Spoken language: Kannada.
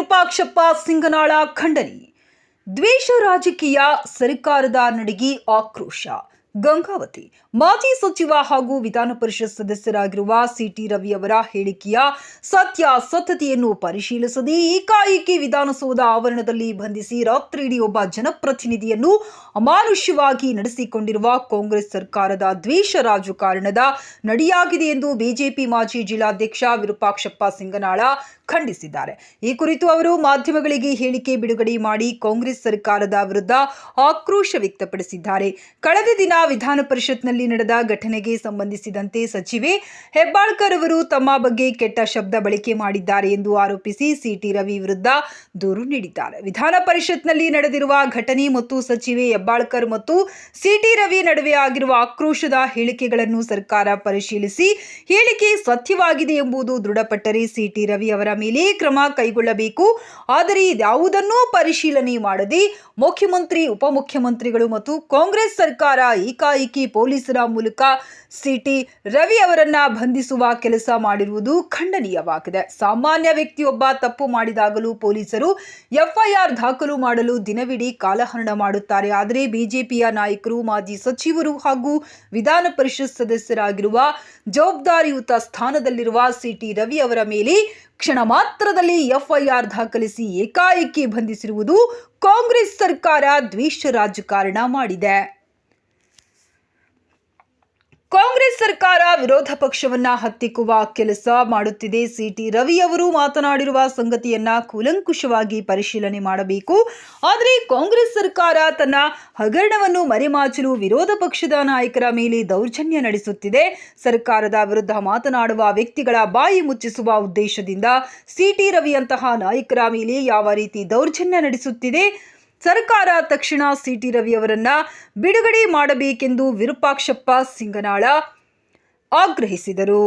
ವಿರೂಪಾಕ್ಷಪ್ಪ ಸಿಂಗನಾಳ ಖಂಡನೆ. ದ್ವೇಷ ರಾಜಕೀಯ, ಸರ್ಕಾರದ ನಡೆಗೆ ಆಕ್ರೋಶ. ಗಂಗಾವತಿ. ಮಾಜಿ ಸಚಿವ ಹಾಗೂ ವಿಧಾನ ಪರಿಷತ್ ಸದಸ್ಯರಾಗಿರುವ ಸಿಟಿ ರವಿ ಅವರ ಹೇಳಿಕೆಯ ಸತ್ಯಾಸತ್ಯತೆಯನ್ನು ಪರಿಶೀಲಿಸದೆ ಏಕಾಏಕಿ ವಿಧಾನಸೌಧ ಆವರಣದಲ್ಲಿ ಬಂಧಿಸಿ ರಾತ್ರಿಯಿಡೀ ಒಬ್ಬ ಜನಪ್ರತಿನಿಧಿಯನ್ನು ಅಮಾನುಷ್ಯವಾಗಿ ನಡೆಸಿಕೊಂಡಿರುವ ಕಾಂಗ್ರೆಸ್ ಸರ್ಕಾರದ ದ್ವೇಷ ರಾಜಕಾರಣದ ನಡೆಯಾಗಿದೆ ಎಂದು ಬಿಜೆಪಿ ಮಾಜಿ ಜಿಲ್ಲಾಧ್ಯಕ್ಷ ವಿರೂಪಾಕ್ಷಪ್ಪ ಸಿಂಗನಾಳ ಖಂಡಿಸಿದ್ದಾರೆ. ಈ ಕುರಿತು ಅವರು ಮಾಧ್ಯಮಗಳಿಗೆ ಹೇಳಿಕೆ ಬಿಡುಗಡೆ ಮಾಡಿ ಕಾಂಗ್ರೆಸ್ ಸರ್ಕಾರದ ವಿರುದ್ಧ ಆಕ್ರೋಶ ವ್ಯಕ್ತಪಡಿಸಿದ್ದಾರೆ. ಕಳೆದ ದಿನ ವಿಧಾನ ಪರಿಷತ್ನಲ್ಲಿ ನಡೆದ ಘಟನೆಗೆ ಸಂಬಂಧಿಸಿದಂತೆ ಸಚಿವೆ ಹೆಬ್ಬಾಳ್ಕರ್ ಅವರು ತಮ್ಮ ಬಗ್ಗೆ ಕೆಟ್ಟ ಶಬ್ದ ಬಳಕೆ ಮಾಡಿದ್ದಾರೆ ಎಂದು ಆರೋಪಿಸಿ ಸಿಟಿ ರವಿ ವಿರುದ್ಧ ದೂರು ನೀಡಿದ್ದಾರೆ. ವಿಧಾನ ಪರಿಷತ್ನಲ್ಲಿ ನಡೆದಿರುವ ಘಟನೆ ಮತ್ತು ಸಚಿವೆ ಹೆಬ್ಬಾಳ್ಕರ್ ಮತ್ತು ಸಿಟಿ ರವಿ ನಡುವೆ ಆಗಿರುವ ಆಕ್ರೋಶದ ಹೇಳಿಕೆಗಳನ್ನು ಸರ್ಕಾರ ಪರಿಶೀಲಿಸಿ ಹೇಳಿಕೆ ಸತ್ಯವಾಗಿದೆ ಎಂಬುದು ದೃಢಪಟ್ಟರೆ ಸಿಟಿ ರವಿ ಅವರ ಮೇಲೆ ಕ್ರಮ ಕೈಗೊಳ್ಳಬೇಕು. ಆದರೆ ಇದ್ಯಾವುದನ್ನೂ ಪರಿಶೀಲನೆ ಮಾಡದೆ ಮುಖ್ಯಮಂತ್ರಿ, ಉಪಮುಖ್ಯಮಂತ್ರಿಗಳು ಮತ್ತು ಕಾಂಗ್ರೆಸ್ ಸರ್ಕಾರ ಏಕಾಏಕಿ ಪೊಲೀಸರ ಮೂಲಕ ಸಿಟಿ ರವಿ ಅವರನ್ನ ಬಂಧಿಸುವ ಕೆಲಸ ಮಾಡಿರುವುದು ಖಂಡನೀಯವಾಗಿದೆ. ಸಾಮಾನ್ಯ ವ್ಯಕ್ತಿಯೊಬ್ಬ ತಪ್ಪು ಮಾಡಿದಾಗಲೂ ಪೊಲೀಸರು ಎಫ್ಐಆರ್ ದಾಖಲು ಮಾಡಲು ದಿನವಿಡೀ ಕಾಲಹರಣ ಮಾಡುತ್ತಾರೆ. ಆದರೆ ಬಿಜೆಪಿಯ ನಾಯಕರು, ಮಾಜಿ ಸಚಿವರು ಹಾಗೂ ವಿಧಾನ ಪರಿಷತ್ ಸದಸ್ಯರಾಗಿರುವ ಜವಾಬ್ದಾರಿಯುತ ಸ್ಥಾನದಲ್ಲಿರುವ ಸಿಟಿ ರವಿ ಅವರ ಮೇಲೆ ಕ್ಷಣ ಮಾತ್ರದಲ್ಲಿ ಎಫ್ಐಆರ್ ದಾಖಲಿಸಿ ಏಕಾಏಕಿ ಬಂಧಿಸಿರುವುದು ಕಾಂಗ್ರೆಸ್ ಸರ್ಕಾರ ದ್ವೇಷ ರಾಜಕಾರಣ ಮಾಡಿದೆ. ಕಾಂಗ್ರೆಸ್ ಸರ್ಕಾರ ವಿರೋಧ ಪಕ್ಷವನ್ನ ಹತ್ತಿಕ್ಕುವ ಕೆಲಸ ಮಾಡುತ್ತಿದೆ. ಸಿಟಿ ರವಿ ಅವರು ಮಾತನಾಡಿರುವ ಸಂಗತಿಯನ್ನ ಕೂಲಂಕುಷವಾಗಿ ಪರಿಶೀಲನೆ ಮಾಡಬೇಕು. ಆದರೆ ಕಾಂಗ್ರೆಸ್ ಸರ್ಕಾರ ತನ್ನ ಹಗರಣವನ್ನು ಮರೆಮಾಚಲು ವಿರೋಧ ಪಕ್ಷದ ನಾಯಕರ ಮೇಲೆ ದೌರ್ಜನ್ಯ ನಡೆಸುತ್ತಿದೆ. ಸರ್ಕಾರದ ವಿರುದ್ಧ ಮಾತನಾಡುವ ವ್ಯಕ್ತಿಗಳ ಬಾಯಿ ಮುಚ್ಚಿಸುವ ಉದ್ದೇಶದಿಂದ ಸಿಟಿ ರವಿಯಂತಹ ನಾಯಕರ ಮೇಲೆ ಯಾವ ರೀತಿ ದೌರ್ಜನ್ಯ ನಡೆಸುತ್ತಿದೆ. ಸರ್ಕಾರ ತಕ್ಷಣ ಸಿಟಿ ರವಿ ಅವರನ್ನ ಬಿಡುಗಡೆ ಮಾಡಬೇಕೆಂದು ವಿರೂಪಾಕ್ಷಪ್ಪ ಸಿಂಗನಾಳ ಆಗ್ರಹಿಸಿದರು.